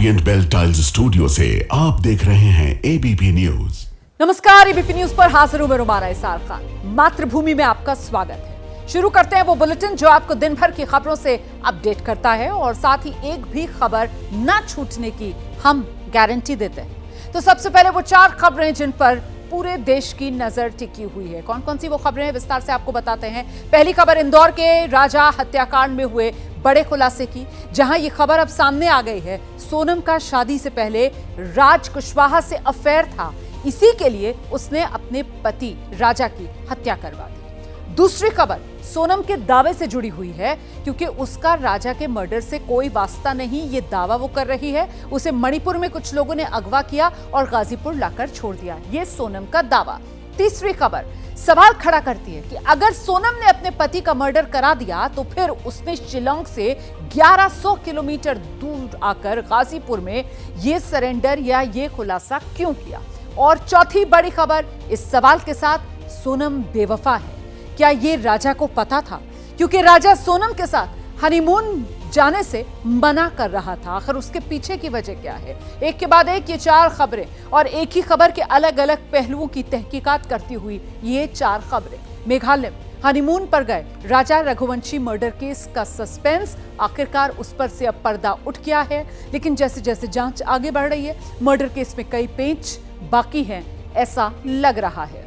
Orient bell tiles studio से आप देख रहे हैं एबीपी न्यूज। नमस्कार, एबीपी न्यूज पर हाजिर हूं मैं रुमाना इसार खान। मातृभूमि में आपका स्वागत है। शुरू करते हैं वो बुलेटिन जो आपको दिन भर की खबरों से अपडेट करता है और साथ ही एक भी खबर न छूटने की हम गारंटी देते हैं। तो सबसे पहले वो 4 खबरें जिन पर पूरे देश की नजर टिकी हुई है। कौन कौन सी वो खबरें हैं विस्तार से आपको बताते हैं। पहली खबर इंदौर के राजा हत्याकांड में हुए बड़े खुलासे की, जहां ये खबर अब सामने आ गई है। सोनम का शादी से पहले राज कुशवाहा से अफेयर था, इसी के लिए उसने अपने पति राजा की हत्या करवा दी। दूसरी खबर सोनम के दावे से जुड़ी हुई है, क्योंकि उसका राजा के मर्डर से कोई वास्ता नहीं, ये दावा वो कर रही है। उसे मणिपुर में कुछ लोगों ने अगवा किया और गाजीपुर लाकर छोड़ दिया, ये सोनम का दावा। तीसरी खबर सवाल खड़ा करती है कि अगर सोनम ने अपने पति का मर्डर करा दिया तो फिर उसने शिलांग से 1100 किलोमीटर दूर आकर गाजीपुर में ये सरेंडर या ये खुलासा क्यों किया। और चौथी बड़ी खबर इस सवाल के साथ, सोनम बेवफा है, क्या ये राजा को पता था? क्योंकि राजा सोनम के साथ हनीमून जाने से मना कर रहा था। आखिर उसके पीछे की वजह क्या है? एक के बाद एक ये 4 खबरें और एक ही खबर के अलग अलग पहलुओं की तहकीकात करती हुई ये 4 खबरें। मेघालय में हनीमून पर गए राजा रघुवंशी मर्डर केस का सस्पेंस, आखिरकार उस पर से अब पर्दा उठ गया है। लेकिन जैसे जैसे जांच आगे बढ़ रही है, मर्डर केस में कई पेंच बाकी हैं, ऐसा लग रहा है।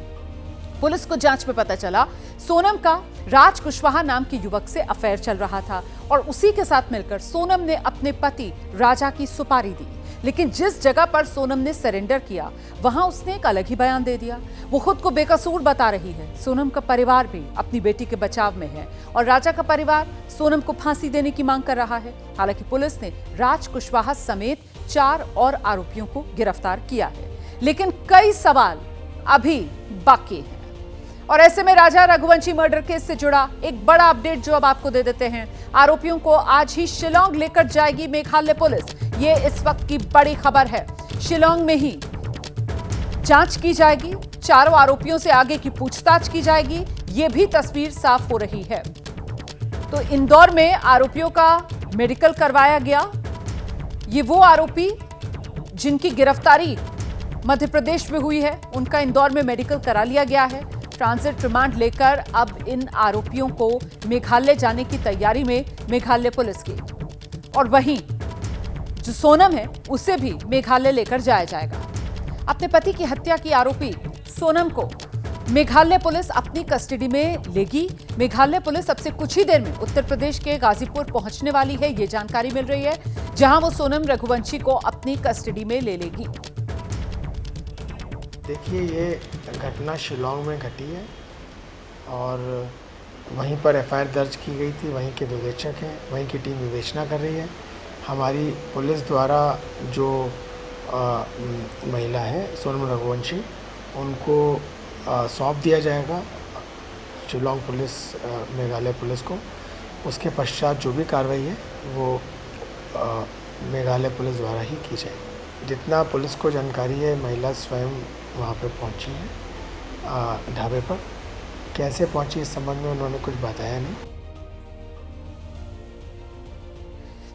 पुलिस को जांच में पता चला सोनम का राज कुशवाहा नाम के युवक से अफेयर चल रहा था और उसी के साथ मिलकर सोनम ने अपने पति राजा की सुपारी दी। लेकिन जिस जगह पर सोनम ने सरेंडर किया वहां उसने एक अलग ही बयान दे दिया। वो खुद को बेकसूर बता रही है। सोनम का परिवार भी अपनी बेटी के बचाव में है और राजा का परिवार सोनम को फांसी देने की मांग कर रहा है। हालांकि पुलिस ने राज कुशवाहा समेत 4 और आरोपियों को गिरफ्तार किया है, लेकिन कई सवाल अभी बाकी हैं। और ऐसे में राजा रघुवंशी मर्डर केस से जुड़ा एक बड़ा अपडेट जो अब आपको दे देते हैं। आरोपियों को आज ही शिलांग लेकर जाएगी मेघालय पुलिस, ये इस वक्त की बड़ी खबर है। शिलांग में ही जांच की जाएगी, चारों आरोपियों से आगे की पूछताछ की जाएगी, ये भी तस्वीर साफ हो रही है। तो इंदौर में आरोपियों का मेडिकल करवाया गया। ये वो आरोपी जिनकी गिरफ्तारी मध्य प्रदेश में हुई है, उनका इंदौर में मेडिकल करा लिया गया है। ट्रांजिट रिमांड लेकर अब इन आरोपियों को मेघालय जाने की तैयारी में मेघालय पुलिस की। और वहीं जो सोनम है उसे भी मेघालय लेकर जाया जाएगा। अपने पति की हत्या की आरोपी सोनम को मेघालय पुलिस अपनी कस्टडी में लेगी। मेघालय पुलिस अब से कुछ ही देर में उत्तर प्रदेश के गाजीपुर पहुंचने वाली है, ये जानकारी मिल रही है, जहां वो सोनम रघुवंशी को अपनी कस्टडी में ले लेगी। देखिए, ये घटना शिलांग में घटी है और वहीं पर एफआईआर दर्ज की गई थी। वहीं के विवेचक हैं, वहीं की टीम विवेचना कर रही है। हमारी पुलिस द्वारा जो महिला है सोनम रघुवंशी, उनको सौंप दिया जाएगा शिलांग पुलिस, मेघालय पुलिस को। उसके पश्चात जो भी कार्रवाई है वो मेघालय पुलिस द्वारा ही की जाएगी। जितना पुलिस को जानकारी है, महिला स्वयं वहाँ पे पहुँची है ढाबे पर। कैसे पहुँची इस संबंध में उन्होंने कुछ बताया नहीं।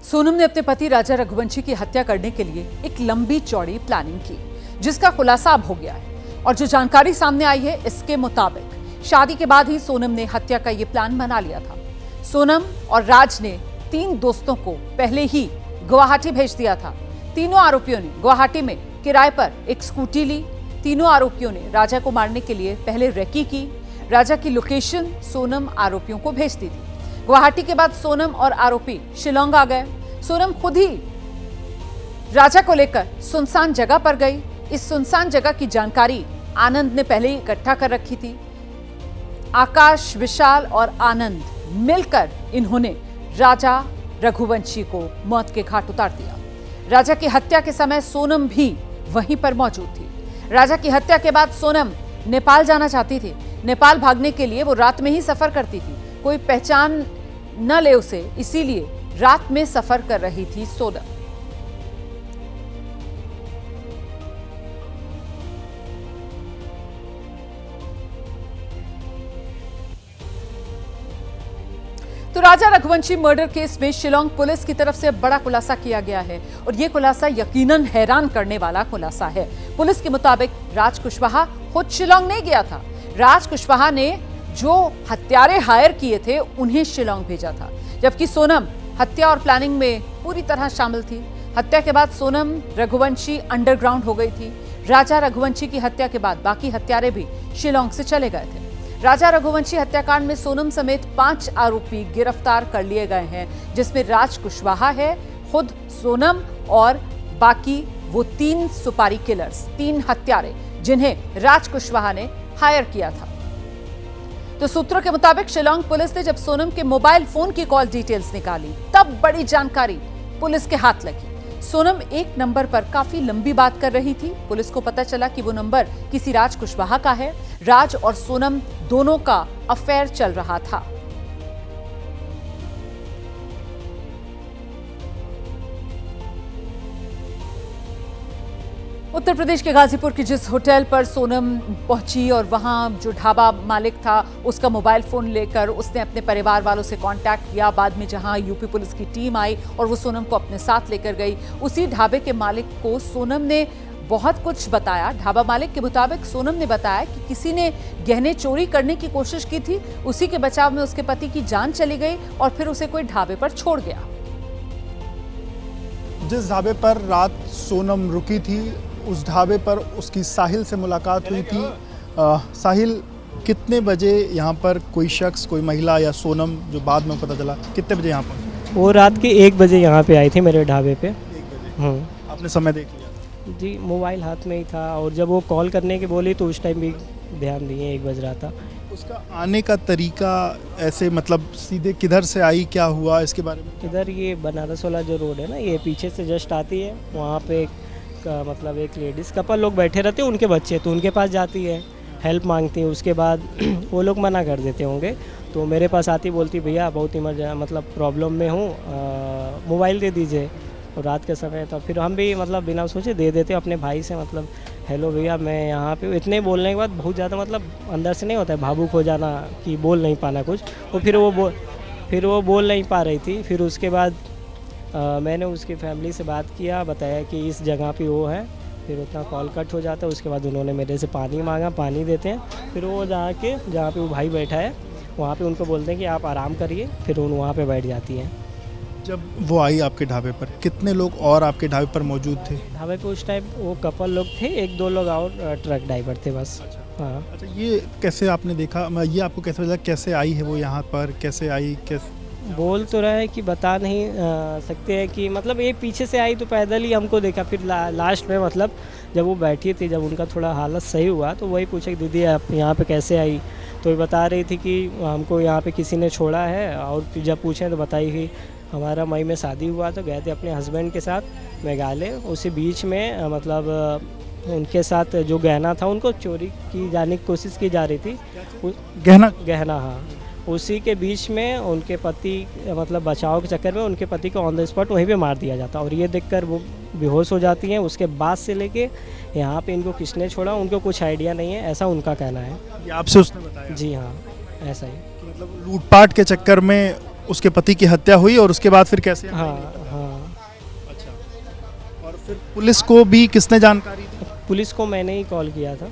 सोनम ने अपने पति राजा रघुवंशी की हत्या करने के लिए एक लंबी चौड़ी प्लानिंग की, जिसका खुलासा अब हो गया है। और जो जानकारी सामने आई है, इसके मुताबिक शादी के बाद ही सोनम ने हत्या का ये प्लान बना लिया था। सोनम और राज ने 3 दोस्तों को पहले ही गुवाहाटी भेज दिया था। तीनों आरोपियों ने गुवाहाटी में किराए पर एक स्कूटी ली। तीनों आरोपियों ने राजा को मारने के लिए पहले रेकी की। राजा की लोकेशन सोनम आरोपियों को भेजती थी। गुवाहाटी के बाद सोनम और आरोपी शिलांग आ गए। सोनम खुद ही राजा को लेकर सुनसान जगह पर गई। इस सुनसान जगह की जानकारी आनंद ने पहले ही इकट्ठा कर रखी थी। आकाश, विशाल और आनंद मिलकर इन्होंने राजा रघुवंशी को मौत के घाट उतार दिया। राजा की हत्या के समय सोनम भी वहीं पर मौजूद थी। राजा की हत्या के बाद सोनम नेपाल जाना चाहती थी। नेपाल भागने के लिए वो रात में ही सफर करती थी, कोई पहचान न ले उसे, इसीलिए रात में सफर कर रही थी सोनम। तो राजा रघुवंशी मर्डर केस में शिलांग पुलिस की तरफ से बड़ा खुलासा किया गया है और ये खुलासा यकीनन हैरान करने वाला खुलासा है। पुलिस के मुताबिक राज कुशवाहा खुद शिलांग नहीं गया था। राज कुशवाहा ने जो हत्यारे हायर किए थे उन्हें शिलांग भेजा था, जबकि सोनम हत्या और प्लानिंग में पूरी तरह शामिल थी। हत्या के बाद सोनम रघुवंशी अंडरग्राउंड हो गई थी। राजा रघुवंशी की हत्या के बाद बाकी हत्यारे भी शिलांग से चले गए थे। राजा रघुवंशी हत्याकांड में सोनम समेत 5 आरोपी गिरफ्तार कर लिए गए हैं, जिसमें राज कुशवाहा है, खुद सोनम और बाकी वो 3 सुपारी किलर्स, 3 हत्यारे जिन्हें राज कुशवाहा ने हायर किया था। तो सूत्रों के मुताबिक शिलांग पुलिस ने जब सोनम के मोबाइल फोन की कॉल डिटेल्स निकाली तब बड़ी जानकारी पुलिस के हाथ लगी। सोनम एक नंबर पर काफी लंबी बात कर रही थी। पुलिस को पता चला कि वो नंबर किसी राज कुशवाहा का है। राज और सोनम दोनों का अफेयर चल रहा था। उत्तर प्रदेश के गाजीपुर के जिस होटल पर सोनम पहुंची और वहां जो ढाबा मालिक था उसका मोबाइल फोन लेकर उसने अपने परिवार वालों से कांटेक्ट किया। बाद में जहां यूपी पुलिस की टीम आई और वो सोनम को अपने साथ लेकर गई, उसी ढाबे के मालिक को सोनम ने बहुत कुछ बताया। ढाबा मालिक के मुताबिक सोनम ने बताया कि किसी ने गहने चोरी करने की कोशिश की थी, उसी के बचाव में उसके पति की जान चली गई और फिर उसे कोई ढाबे पर छोड़ गया। जिस ढाबे पर रात सोनम रुकी थी उस ढाबे पर उसकी साहिल से मुलाकात हुई थी। साहिल, कितने बजे यहाँ पर कोई शख्स, कोई महिला या सोनम, जो बाद में पता चला, कितने बजे यहाँ पर? वो रात के 1 बजे यहाँ पे आई थी मेरे ढाबे पे। 1 बजे। आपने समय देख लिया? जी, मोबाइल हाथ में ही था और जब वो कॉल करने की बोली तो उस टाइम भी ध्यान दिए 1 बज रहा था। उसका आने का तरीका ऐसे, मतलब सीधे किधर से आई, क्या हुआ, इसके बारे में? इधर ये बनारस वाला जो रोड है ना, ये पीछे से जस्ट आती है। वहाँ पे मतलब एक लेडीज़ कपल लोग बैठे रहते हैं, उनके बच्चे, तो उनके पास जाती है, हेल्प मांगती है। उसके बाद वो लोग मना कर देते होंगे तो मेरे पास आती, बोलती भैया बहुत मतलब प्रॉब्लम में हूँ, मोबाइल दे दीजिए। और रात के समय था, फिर हम भी मतलब बिना सोचे दे देते अपने भाई से, मतलब हेलो भैया मैं यहाँ पे। इतने बोलने के बाद बहुत ज़्यादा मतलब अंदर से नहीं होता है भावुक हो जाना कि बोल नहीं पाना कुछ, और फिर वो बोल नहीं पा रही थी। फिर उसके बाद मैंने उसकी फैमिली से बात किया, बताया कि इस जगह पे वो है। फिर उतना कॉल कट हो जाता है। उसके बाद उन्होंने मेरे से पानी मांगा, पानी देते हैं। फिर वो जहाँ पे वो भाई बैठा है वहाँ पे उनको बोलते हैं कि आप आराम करिए, फिर उन वहाँ पे बैठ जाती हैं। जब वो आई आपके ढाबे पर, कितने लोग और आपके ढाबे पर मौजूद थे? ढाबे पे उस टाइम वो कपल लोग थे, 1-2 लोग और ट्रक ड्राइवर थे बस। हाँ। अच्छा, ये कैसे आपने देखा, ये आपको कैसे पता, कैसे आई है वो यहाँ पर, कैसे आई, कैसे? बोल तो रहा है कि बता नहीं सकते हैं कि मतलब ये पीछे से आई तो पैदल ही हमको देखा। फिर लास्ट में मतलब जब वो बैठी थी, जब उनका थोड़ा हालत सही हुआ तो वही पूछा कि दीदी आप यहाँ पे कैसे आई, तो ये बता रही थी कि हमको यहाँ पे किसी ने छोड़ा है। और फिर जब पूछे तो बताई कि हमारा मई में शादी हुआ तो गए थे अपने हस्बैंड के साथ मेघालय। उसी बीच में मतलब उनके साथ जो गहना था उनको चोरी की जाने की कोशिश की जा रही थी। गहना हाँ, उसी के बीच में उनके पति मतलब बचाव के चक्कर में उनके पति को ऑन द स्पॉट वहीं पे मार दिया जाता। और ये देखकर वो बेहोश हो जाती हैं। उसके बाद से लेके यहाँ पे इनको किसने छोड़ा उनको कुछ आइडिया नहीं है, ऐसा उनका कहना है। ये आपसे उसने बताया? जी हाँ, ऐसा ही। मतलब लूटपाट के चक्कर में उसके पति की हत्या हुई और उसके बाद फिर कैसे? हाँ हाँ। अच्छा, और फिर पुलिस को भी किसने जानकारी दी? पुलिस को मैंने ही कॉल किया था।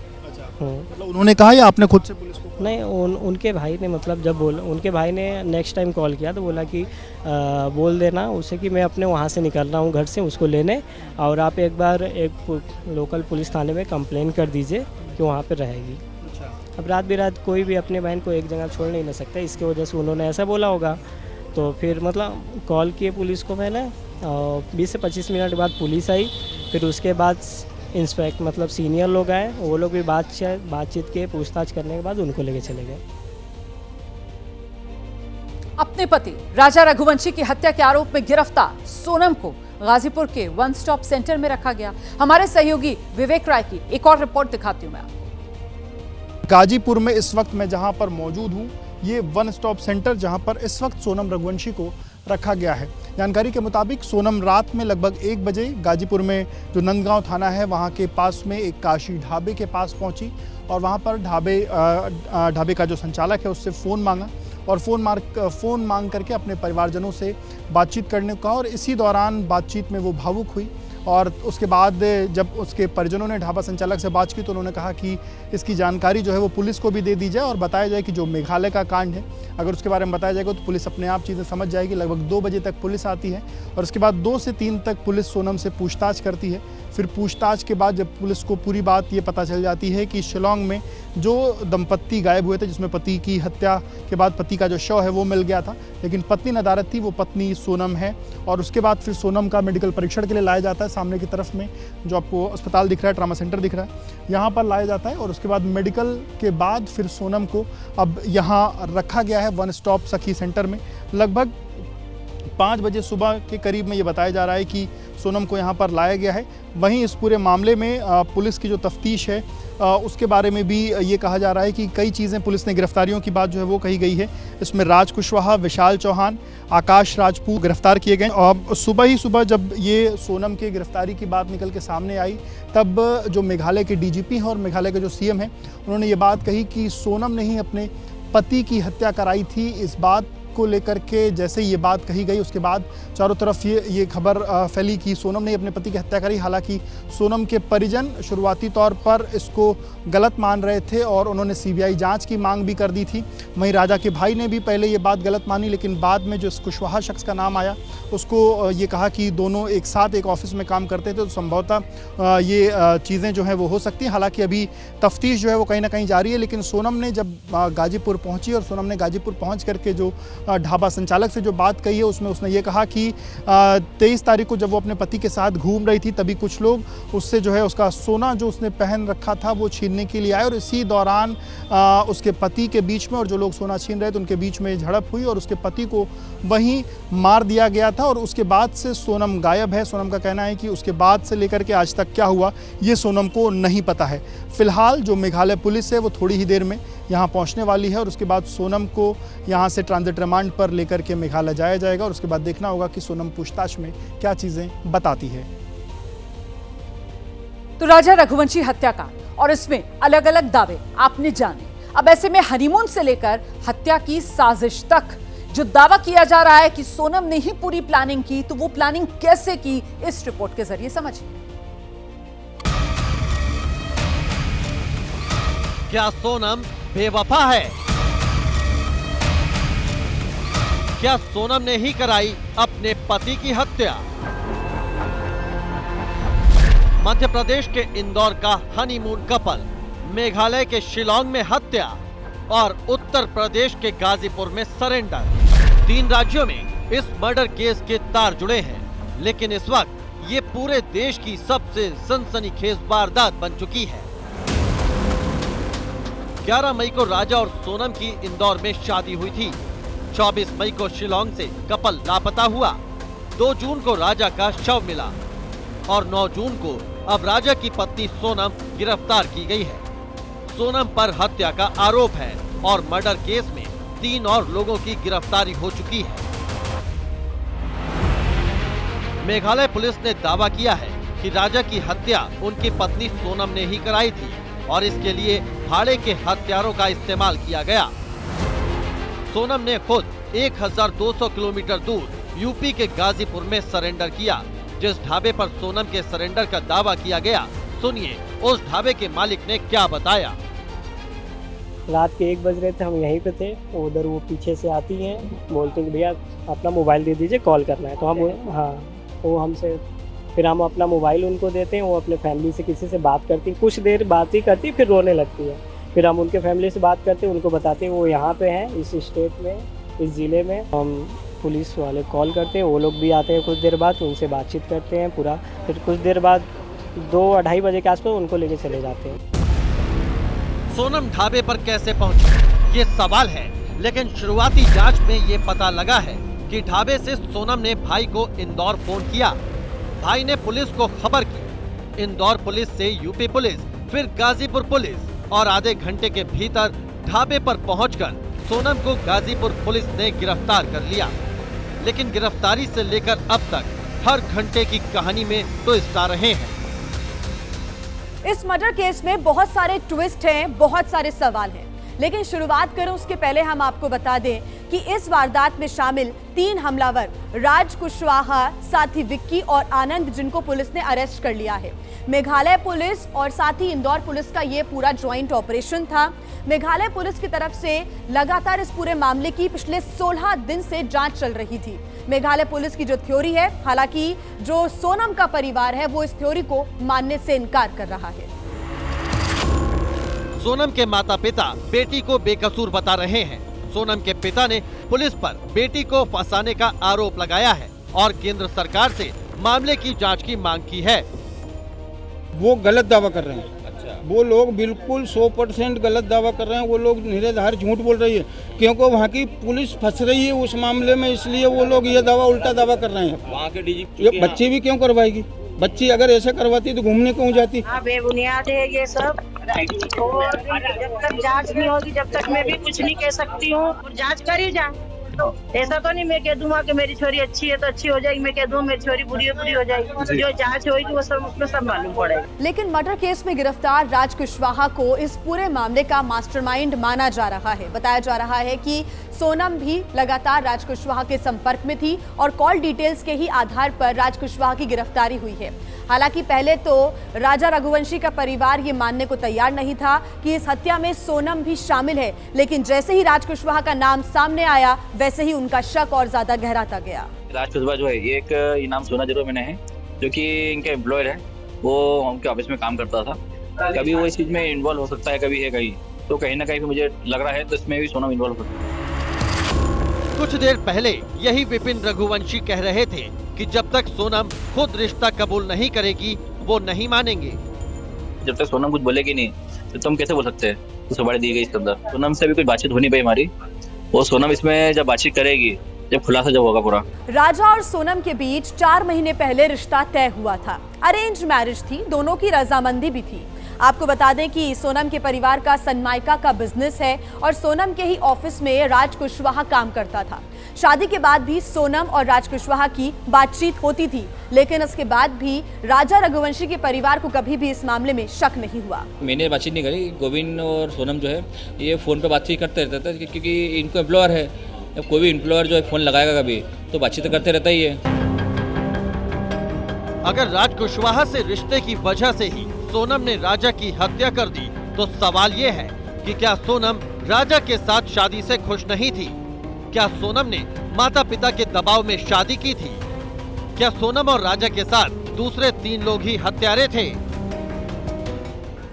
मतलब उन्होंने कहा या आपने खुद से पुलिस को? नहीं, उनके भाई ने मतलब जब बोला, उनके भाई ने नेक्स्ट टाइम कॉल किया तो बोला कि बोल देना उसे कि मैं अपने वहाँ से निकल रहा हूँ घर से उसको लेने, और आप एक बार एक लोकल पुलिस थाने में कंप्लेन कर दीजिए कि वहाँ पे रहेगी। अच्छा। अब रात बिरात कोई भी अपने बहन को एक जगह छोड़ नहीं ना सकता, इसकी वजह से उन्होंने ऐसा बोला होगा। तो फिर मतलब कॉल किए पुलिस को मैंने, और 20 से 25 मिनट बाद पुलिस आई। फिर उसके बाद इंस्पेक्ट मतलब सीनियर लोग आए, वो लोग भी बातचीत के पूछताछ करने के बाद उनको लेके चले गए। अपने पति राजा रघुवंशी की हत्या के आरोप में गिरफ्तार सोनम को गाजीपुर के वन स्टॉप सेंटर में रखा गया। हमारे सहयोगी विवेक राय की एक और रिपोर्ट दिखाती हूं मैं आपको। गाजीपुर में इस वक्त मैं जहां पर मौजूद हूं, ये वन स्टॉप सेंटर जहां पर इस वक्त सोनम रघुवंशी को रखा गया है। जानकारी के मुताबिक सोनम रात में लगभग 1 बजे गाजीपुर में जो नंदगांव थाना है वहां के पास में एक काशी ढाबे के पास पहुंची और वहां पर ढाबे का जो संचालक है उससे फ़ोन मांगा और फ़ोन मांग करके अपने परिवारजनों से बातचीत करने को कहा और इसी दौरान बातचीत में वो भावुक हुई। और उसके बाद जब उसके परिजनों ने ढाबा संचालक से बात की तो उन्होंने कहा कि इसकी जानकारी जो है वो पुलिस को भी दे दी जाए और बताया जाए कि जो मेघालय का कांड है अगर उसके बारे में बताया जाएगा तो पुलिस अपने आप चीज़ें समझ जाएगी। लगभग 2 बजे तक पुलिस आती है और उसके बाद 2 से 3 तक पुलिस सोनम से पूछताछ करती है। फिर पूछताछ के बाद जब पुलिस को पूरी बात ये पता चल जाती है कि शिलांग में जो दंपत्ति गायब हुए थे, जिसमें पति की हत्या के बाद पति का जो शव है वो मिल गया था, लेकिन पत्नी नदारत थी, वो पत्नी सोनम है। और उसके बाद फिर सोनम का मेडिकल परीक्षण के लिए लाया जाता है। सामने की तरफ में जो आपको अस्पताल दिख रहा है, ट्रामा सेंटर दिख रहा है, यहाँ पर लाया जाता है। और उसके बाद मेडिकल के बाद फिर सोनम को अब यहाँ रखा गया है वन स्टॉप सखी सेंटर में। लगभग 5 बजे सुबह के करीब में ये बताया जा रहा है कि सोनम को यहाँ पर लाया गया है। वहीं इस पूरे मामले में पुलिस की जो तफ्तीश है उसके बारे में भी ये कहा जा रहा है कि कई चीज़ें पुलिस ने गिरफ्तारियों की बात जो है वो कही गई है। इसमें राज कुशवाहा, विशाल चौहान, आकाश राजपूत गिरफ्तार किए गए। और सुबह जब ये सोनम के गिरफ्तारी की बात निकल के सामने आई तब जो मेघालय के डीजीपी हैं और मेघालय के जो सीएम हैं उन्होंने ये बात कही कि सोनम ने ही अपने पति की हत्या कराई थी। इस बात को लेकर के जैसे ये बात कही गई उसके बाद चारों तरफ ये खबर फैली कि सोनम ने अपने पति की हत्या करी। हालांकि सोनम के परिजन शुरुआती तौर पर इसको गलत मान रहे थे और उन्होंने सीबीआई जांच की मांग भी कर दी थी। वहीं राजा के भाई ने भी पहले ये बात गलत मानी, लेकिन बाद में जो कुशवाहा शख्स का नाम आया उसको ये कहा कि दोनों एक साथ एक ऑफिस में काम करते थे, तो संभवतः ये चीज़ें जो हैं वो हो सकती हैं। हालांकि अभी तफ्तीश जो है वो कहीं ना कहीं जारी है। लेकिन सोनम ने जब गाजीपुर पहुँची और सोनम ने गाजीपुर पहुँच करके जो ढाबा संचालक से जो बात कही है उसमें उसने ये कहा कि 23 तारीख को जब वो अपने पति के साथ घूम रही थी तभी कुछ लोग उससे जो है उसका सोना जो उसने पहन रखा था वो छीनने के लिए आए और इसी दौरान उसके पति के बीच में और जो लोग सोना छीन रहे थे उनके बीच में झड़प हुई और उसके पति को वहीं मार दिया गया था। और उसके बाद से सोनम गायब है। सोनम का कहना है कि उसके बाद से लेकर के आज तक क्या हुआ ये सोनम को नहीं पता है। फिलहाल जो मेघालय पुलिस है वो थोड़ी ही देर में यहाँ पहुँचने वाली है और उसके बाद सोनम को यहाँ से ट्रांजिट रिमांड पर लेकर के मेघालय जाया जाएगा और उसके बाद देखना होगा कि सोनम पूछताछ में क्या चीजें बताती है। तो राजा रघुवंशी हत्याकांड और इसमें अलग अलग दावे आपने जाने। अब ऐसे में हनीमून से लेकर हत्या की साजिश तक जो दावा किया जा रहा है कि सोनम ने ही पूरी प्लानिंग की, तो वो प्लानिंग कैसे की, इस रिपोर्ट के जरिए समझिए। क्या सोनम बेवफा है? क्या सोनम ने ही कराई अपने पति की हत्या? मध्य प्रदेश के इंदौर का हनीमून कपल, मेघालय के शिलांग में हत्या और उत्तर प्रदेश के गाजीपुर में सरेंडर। 3 राज्यों में इस मर्डर केस के तार जुड़े हैं, लेकिन इस वक्त ये पूरे देश की सबसे सनसनीखेज वारदात बन चुकी है। 11 मई को राजा और सोनम की इंदौर में शादी हुई थी। 24 मई को शिलांग से कपल लापता हुआ। 2 जून को राजा का शव मिला और 9 जून को अब राजा की पत्नी सोनम गिरफ्तार की गई है। सोनम पर हत्या का आरोप है और मर्डर केस में 3 और लोगों की गिरफ्तारी हो चुकी है। मेघालय पुलिस ने दावा किया है कि राजा की हत्या उनकी पत्नी सोनम ने ही कराई थी और इसके लिए भाड़े के हथियारों का इस्तेमाल किया गया। सोनम ने खुद 1200 किलोमीटर दूर यूपी के गाजीपुर में सरेंडर किया। जिस ढाबे पर सोनम के सरेंडर का दावा किया गया, सुनिए उस ढाबे के मालिक ने क्या बताया। रात के 1 बज रहे थे, हम यहीं पे थे। उधर वो पीछे से आती हैं, बोलती हैं भैया अपना मोबाइल दे दीजिए, कॉल करना है। तो हम वो हमसे फिर हम अपना मोबाइल उनको देते हैं। वो अपने फैमिली से किसी से बात करती, कुछ देर बात ही करती, फिर रोने लगती है। फिर हम उनके फैमिली से बात करते हैं, उनको बताते हैं वो यहाँ पे हैं, इस स्टेट में, इस ज़िले में। हम पुलिस वाले कॉल करते हैं, वो लोग भी आते हैं कुछ देर बाद, उनसे बातचीत करते हैं पूरा। फिर कुछ देर बाद 2-2:30 बजे के आसपास उनको लेके चले जाते हैं। सोनम ढाबे पर कैसे पहुंची, ये सवाल है, लेकिन शुरुआती जांच में ये पता लगा है कि ढाबे से सोनम ने भाई को इंदौर फोन किया। भाई ने पुलिस को खबर की। इंदौर पुलिस से यूपी पुलिस, फिर गाजीपुर पुलिस और आधे घंटे के भीतर ढाबे पर पहुंचकर सोनम को गाजीपुर पुलिस ने गिरफ्तार कर लिया। लेकिन गिरफ्तारी से लेकर अब तक हर घंटे की कहानी में ट्विस्ट आ रहे हैं। इस मर्डर केस में बहुत सारे ट्विस्ट हैं, बहुत सारे सवाल हैं, लेकिन शुरुआत करें उसके पहले हम आपको बता दें कि इस वारदात में शामिल 3 हमलावर राज कुशवाहा, साथ ही विक्की और आनंद, जिनको पुलिस ने अरेस्ट कर लिया है। मेघालय पुलिस और साथ ही इंदौर पुलिस का ये पूरा ज्वाइंट ऑपरेशन था। मेघालय पुलिस की तरफ से लगातार इस पूरे मामले की पिछले 16 दिन से जांच चल रही थी। मेघालय पुलिस की जो थ्योरी है, हालांकि जो सोनम का परिवार है वो इस थ्योरी को मानने से इनकार कर रहा है। सोनम के माता पिता बेटी को बेकसूर बता रहे हैं। सोनम के पिता ने पुलिस पर बेटी को फंसाने का आरोप लगाया है और केंद्र सरकार से मामले की जांच की मांग की है। वो गलत दावा कर रहे हैं। अच्छा। वो लोग बिल्कुल 100% गलत दावा कर रहे हैं। वो लोग निराधार झूठ बोल रही है, क्योंकि वहाँ की पुलिस फंस रही है उस मामले में, इसलिए वो लोग ये दावा उल्टा दावा कर रहे हैं। वहाँ के डीजीपी बच्ची भी क्यों करवाएगी? बच्ची अगर ऐसे करवाती तो घूमने क्यों जाती? बेबुनियाद है ये सब, और जब तक जांच नहीं होगी जब तक मैं भी कुछ नहीं कह सकती हूँ। जांच करी जाए, ऐसा तो नहीं मैं कह दूंगा कि मेरी छोरी अच्छी है तो अच्छी हो जाएगी, मैं कह दूँ मेरी छोरी बुरी है बुरी हो जाएगी। जो जांच होगी वो सब उसमें सब मालूम पड़ेगा। लेकिन मर्डर केस में गिरफ्तार राज कुशवाहा को इस पूरे मामले का मास्टरमाइंड माना जा रहा है। बताया जा रहा है कि सोनम भी लगातार राज कुशवाहा के संपर्क में थी और कॉल डिटेल्स के ही आधार पर राज कुशवाहा की गिरफ्तारी हुई है। हालांकि पहले तो राजा रघुवंशी का परिवार ये मानने को तैयार नहीं था कि इस हत्या में सोनम भी शामिल है, लेकिन जैसे ही राज कुशवाहा का नाम सामने आया वैसे ही उनका शक और ज्यादा गहराता गया। राज कुशवाहा जो है ये एक इनाम सुना जरूर मैंने है, जो कि इनके एम्प्लॉयर है, वो उनके ऑफिस में काम करता था। कभी वो इस चीज में इन्वॉल्व हो सकता है, कभी है कहीं, तो कहीं ना कहीं मुझे लग रहा है तो इसमें भी सोनम इन्वॉल्व हो सकता है। कुछ देर पहले यही विपिन रघुवंशी कह रहे थे कि जब तक सोनम खुद रिश्ता कबूल नहीं करेगी वो नहीं मानेंगे। जब तक सोनम कुछ बोलेगी नहीं तो तुम कैसे बोल सकते हैं? तो सुबाड़ी दी गई इसके अंदर। सोनम से भी कुछ बातचीत होनी पाई हमारी, वो सोनम इसमें जब बातचीत करेगी, जब खुलासा जब होगा पूरा। राजा और सोनम के बीच 4 महीने पहले रिश्ता तय हुआ था। अरेंज मैरिज थी, दोनों की रजामंदी भी थी। आपको बता दें कि सोनम के परिवार का सनमाइका का बिजनेस है और सोनम के ही ऑफिस में राज कुशवाहा काम करता था। शादी के बाद भी सोनम और राज कुशवाहा की बातचीत होती थी, लेकिन उसके बाद भी राजा रघुवंशी के परिवार को कभी भी इस मामले में शक नहीं हुआ। मैंने बातचीत नहीं करी। गोविंद और सोनम जो है ये फ़ोन पे बातचीत करते रहते थे, क्योंकि इनको एम्प्लॉयर है। जब कोई भी एम्प्लॉयर जो है फ़ोन लगाएगा कभी तो बातचीत करते रहता ही है। अगर राज कुशवाहा से रिश्ते की वजह से ही सोनम ने राजा की हत्या कर दी तो सवाल ये है कि क्या सोनम राजा के साथ शादी से खुश नहीं थी? क्या सोनम ने माता पिता के दबाव में शादी की थी? क्या सोनम और राजा के साथ दूसरे 3 लोग ही हत्यारे थे?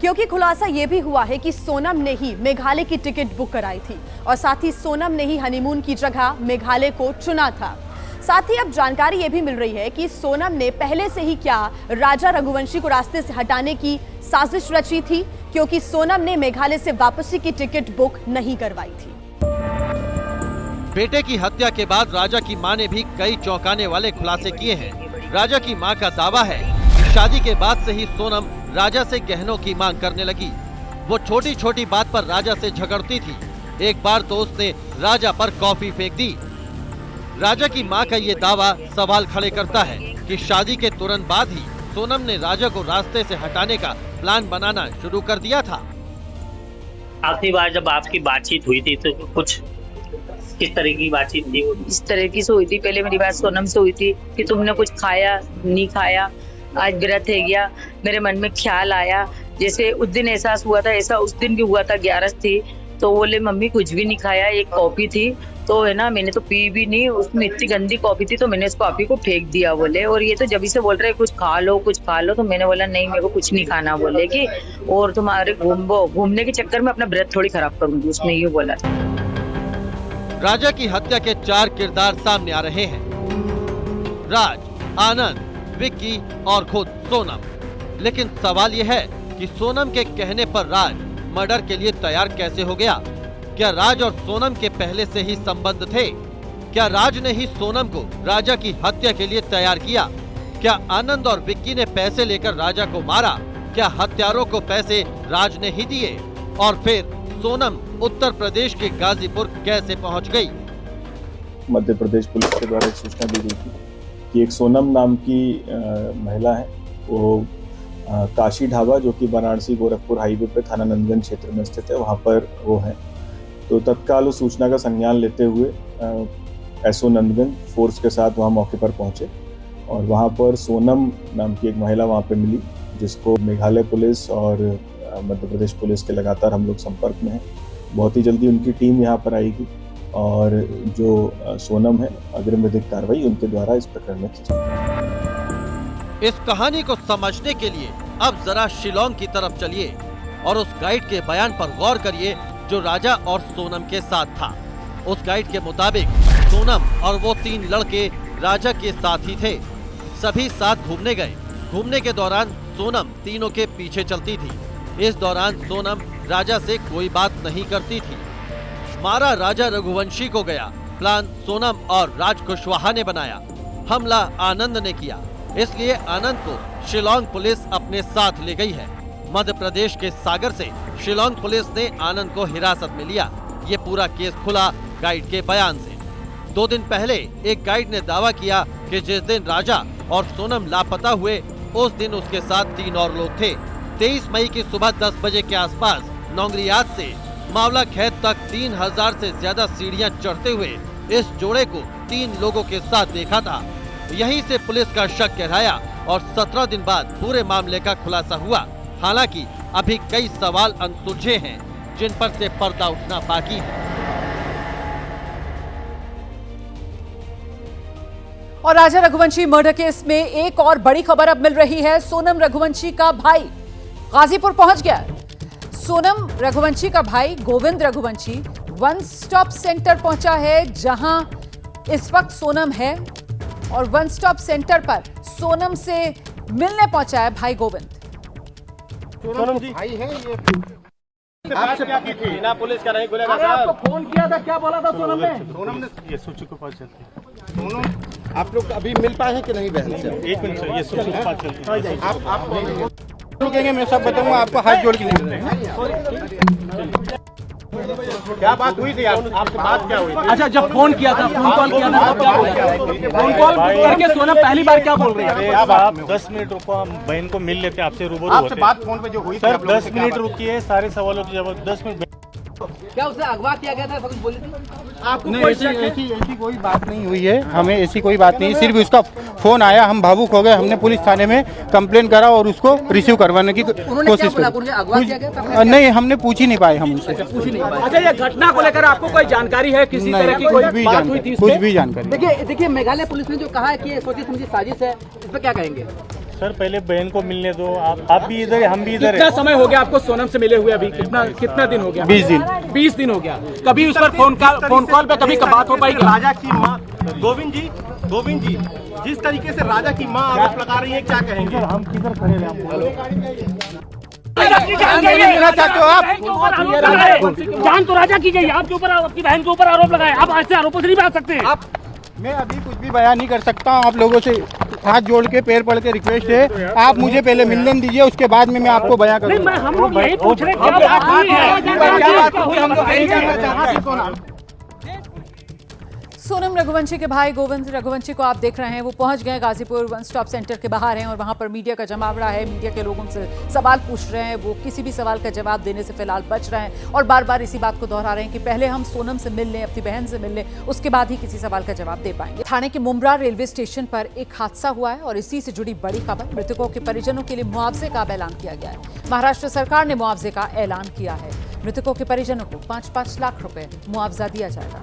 क्योंकि खुलासा ये भी हुआ है कि सोनम ने ही मेघालय की टिकट बुक कराई थी और साथ ही सोनम ने ही हनीमून की जगह मेघालय को चुना था। साथ ही अब जानकारी ये भी मिल रही है कि सोनम ने पहले से ही क्या राजा रघुवंशी को रास्ते से हटाने की साजिश रची थी, क्योंकि सोनम ने मेघालय से वापसी की टिकट बुक नहीं करवाई थी। बेटे की हत्या के बाद राजा की मां ने भी कई चौंकाने वाले खुलासे किए हैं। राजा की मां का दावा है कि शादी के बाद से ही सोनम राजा से गहनों की मांग करने लगी। वो छोटी छोटी बात पर राजा से झगड़ती थी। एक बार तो उसने राजा पर कॉफी फेंक दी। राजा की मां का ये दावा सवाल खड़े करता है कि शादी के तुरंत बाद ही सोनम ने राजा को रास्ते से हटाने का प्लान बनाना शुरू कर दिया था। आखिरी बार जब आपकी बातचीत हुई थी तो कुछ किस तरह की बातचीत थी? इस तरह की से हुई थी। पहले मेरी बात सोनम से हुई थी कि तुमने कुछ खाया नहीं खाया, आज व्रत है गया। मेरे मन में ख्याल आया, जैसे उस दिन एहसास हुआ था ऐसा उस दिन भी हुआ था। 11 थी तो बोले मम्मी कुछ भी नहीं खाया, एक कॉफी थी तो है ना, मैंने तो पी भी नहीं, उसमें इतनी गंदी कॉफी थी तो मैंने उस कॉफी को फेंक दिया बोले। और ये तो जब से बोल रहे कुछ खा लो कुछ खा लो, तो मैंने बोला नहीं मेरे को कुछ नहीं खाना बोले कि, और तुम्हारे घूमने के चक्कर में अपना व्रत थोड़ी खराब करूंगी, उसने ये बोला। राजा की हत्या के 4 किरदार सामने आ रहे हैं, राज, आनंद, विक्की और खुद सोनम। लेकिन सवाल यह है कि सोनम के कहने पर राज मर्डर के लिए तैयार कैसे हो गया? क्या राज और सोनम के पहले से ही संबंध थे? क्या राज ने ही सोनम को राजा की हत्या के लिए तैयार किया? क्या आनंद और विक्की ने पैसे लेकर राजा को मारा? क्या हत्यारों को पैसे राज ने ही दिए? और फिर सोनम उत्तर प्रदेश के गाजीपुर कैसे पहुंच गई? मध्य प्रदेश पुलिस के द्वारा एक सूचना दी गई थी कि एक सोनम नाम की महिला है, वो काशी ढाबा जो कि वाराणसी गोरखपुर हाईवे पे थाना नंदगंज क्षेत्र में स्थित है, वहाँ पर वो है। तो तत्काल उस सूचना का संज्ञान लेते हुए एसओ नंदगंज फोर्स के साथ वहाँ मौके पर पहुँचे और वहाँ पर सोनम नाम की एक महिला वहाँ पे मिली, जिसको मेघालय पुलिस और मध्य प्रदेश पुलिस के लगातार हम लोग संपर्क में हैं। बहुत ही जल्दी उनकी टीम यहाँ पर आएगी और जो सोनम है अग्रिम विधिक कार्रवाई उनके द्वारा इस प्रकरण में की जाएगी। इस कहानी को समझने के लिए अब जरा शिलोंग की तरफ चलिए और उस गाइड के बयान पर गौर करिए जो राजा और सोनम के साथ था। उस गाइड के मुताबिक सोनम और वो 3 लड़के राजा के साथ ही थे। सभी साथ घूमने गए। घूमने के दौरान सोनम तीनों के पीछे चलती थी। इस दौरान सोनम राजा से कोई बात नहीं करती थी। मारा राजा रघुवंशी को गया। प्लान सोनम और राज कुशवाहा ने बनाया। हमला आनंद ने किया, इसलिए आनंद को शिलोंग पुलिस अपने साथ ले गई है। मध्य प्रदेश के सागर से शिलोंग पुलिस ने आनंद को हिरासत में लिया। ये पूरा केस खुला गाइड के बयान से। 2 दिन पहले एक गाइड ने दावा किया कि जिस दिन राजा और सोनम लापता हुए उस दिन उसके साथ 3 और लोग थे। 23 मई की सुबह 10 बजे के आसपास नौंगरियात से मावला खेत तक 3000 से ज्यादा सीढ़ियां चढ़ते हुए इस जोड़े को 3 लोगों के साथ देखा था। यहीं से पुलिस का शक गहराया और 17 दिन बाद पूरे मामले का खुलासा हुआ। हालांकि अभी कई सवाल अनसुलझे हैं जिन पर से पर्दा उठना बाकी है। और राजा रघुवंशी मर्डर केस में एक और बड़ी खबर अब मिल रही है। सोनम रघुवंशी का भाई गाजीपुर पहुंच गया। सोनम रघुवंशी का भाई Govind Raghuvanshi one stop centre पहुंचा है, जहां इस वक्त सोनम है और वन स्टॉप सेंटर पर सोनम से मिलने पहुंचा है भाई गोविंद। सोनम जी भाई है ये आपसे क्या की थी? बिना पुलिस का नहीं खुलेगा सर। आपको फोन किया था, क्या बोला था सोनम ने? सोनम ने ये सूची को पास चलती। सोनम आप लोग अभी मिल पाए हैं कि नहीं बहन से? 1 मिनट सर, ये सूची को पास चलती है। आप रुकेंगे, मैं सब बताऊंगा आपको, हाथ जोड़ के नहीं। क्या बात हुई थी आपसे? बात क्या हुई? अच्छा, जब फोन किया था, फोन कॉल किया था, क्या बोल रहे? फोन कॉल करके सोनम पहली बार क्या बोल रही है? अब आप 10 मिनट रुको, हम बहन को मिल लेते हैं, आपसे रूबरू होते हैं। आपसे बात फोन पे जो हुई सर, 10 मिनट रुकिए, सारे सवालों के जवाब 10 मिनट। क्या उसे अगवा किया गया था, कुछ बोली थी? आपको ऐसी कोई बात नहीं हुई है, हमें ऐसी कोई बात नहीं, सिर्फ उसका फोन आया, हम भावुक हो गए, हमने पुलिस थाने में कंप्लेन करा और उसको रिसीव करवाने की कोशिश की। नहीं, हमने पूछ ही नहीं पाए, हम उनसे पूछ ही नहीं पाए। अच्छा, ये घटना को लेकर आपको कोई जानकारी है? किसी तरह की कोई बात हुई थी? कुछ भी जानकारी। देखिए मेघालय पुलिस ने जो कहा है कि सोची समझी साजिश है, इस पर क्या कहेंगे? सर, पहले बहन को मिलने दो, आप भी इधर, हम भी इधर। कितना समय हो गया आपको सोनम से मिले हुए? अभी कितना दिन हो गया? 20 दिन हो गया। कभी उस पर फोन कॉल पे कभी बात हो पाई? राजा की माँ गोविंद जी जिस तरीके से राजा की माँ आरोप लगा रही है, क्या कहेंगे? हम किधर खड़े रहे? चाहते हो आप? जान तो राजा की गई, आपके ऊपर, आपकी बहन के ऊपर आरोप लगाए, आप ऐसे आरोपों से नहीं बता सकते। मैं अभी कुछ भी बयान नहीं कर सकता हूँ। आप लोगों से हाथ जोड़ के पैर पड़ के रिक्वेस्ट है, आप मुझे पहले मिलने दीजिए, उसके बाद में मैं आपको बयान करूँगा। हम लोग यही पूछ रहे हैं। सोनम रघुवंशी के भाई गोविंद रघुवंशी को आप देख रहे हैं, वो पहुंच गए गाजीपुर वन स्टॉप सेंटर के बाहर हैं और वहां पर मीडिया का जमावड़ा है। मीडिया के लोगों से सवाल पूछ रहे हैं, वो किसी भी सवाल का जवाब देने से फिलहाल बच रहे हैं और बार बार इसी बात को दोहरा रहे हैं कि पहले हम सोनम से मिल लें, अपनी बहन से मिल लें, उसके बाद ही किसी सवाल का जवाब दे पाएंगे। थाने के मुमरा रेलवे स्टेशन पर एक हादसा हुआ है और इसी से जुड़ी बड़ी खबर। मृतकों के परिजनों के लिए मुआवजे का ऐलान किया गया है। महाराष्ट्र सरकार ने मुआवजे का ऐलान किया है। मृतकों के परिजनों को 5-5 लाख रुपए मुआवजा दिया जाएगा।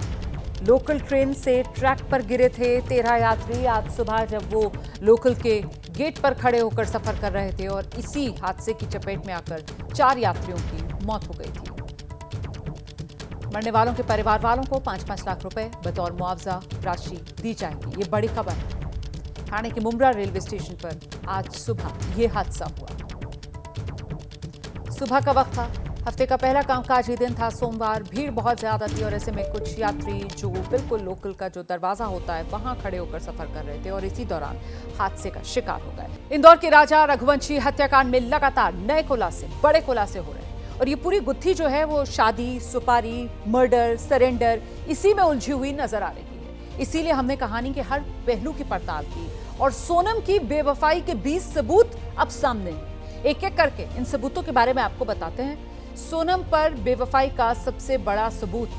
लोकल ट्रेन से ट्रैक पर गिरे थे 13 यात्री आज सुबह, जब वो लोकल के गेट पर खड़े होकर सफर कर रहे थे और इसी हादसे की चपेट में आकर 4 यात्रियों की मौत हो गई थी। मरने वालों के परिवार वालों को 5-5 लाख रुपए बतौर मुआवजा राशि दी जाएगी। ये बड़ी खबर है। थाने के मुमरा रेलवे स्टेशन पर आज सुबह ये हादसा हुआ। सुबह का वक्त था, हफ्ते का पहला कामकाजी दिन था, सोमवार। भीड़ बहुत ज्यादा थी और ऐसे में कुछ यात्री जो बिल्कुल लोकल का जो दरवाजा होता है वहां खड़े होकर सफर कर रहे थे और इसी दौरान हादसे का शिकार हो गए। इंदौर के राजा रघुवंशी हत्याकांड में लगातार नए खुलासे, बड़े खुलासे हो रहे हैं और ये पूरी गुत्थी जो है वो शादी, सुपारी, मर्डर, सरेंडर, इसी में उलझी हुई नजर आ रही है। इसीलिए हमने कहानी के हर पहलू की पड़ताल की और सोनम की बेवफाई के 20 सबूत अब सामने हैं। एक एक करके इन सबूतों के बारे में आपको बताते हैं। सोनम पर बेवफाई का सबसे बड़ा सबूत,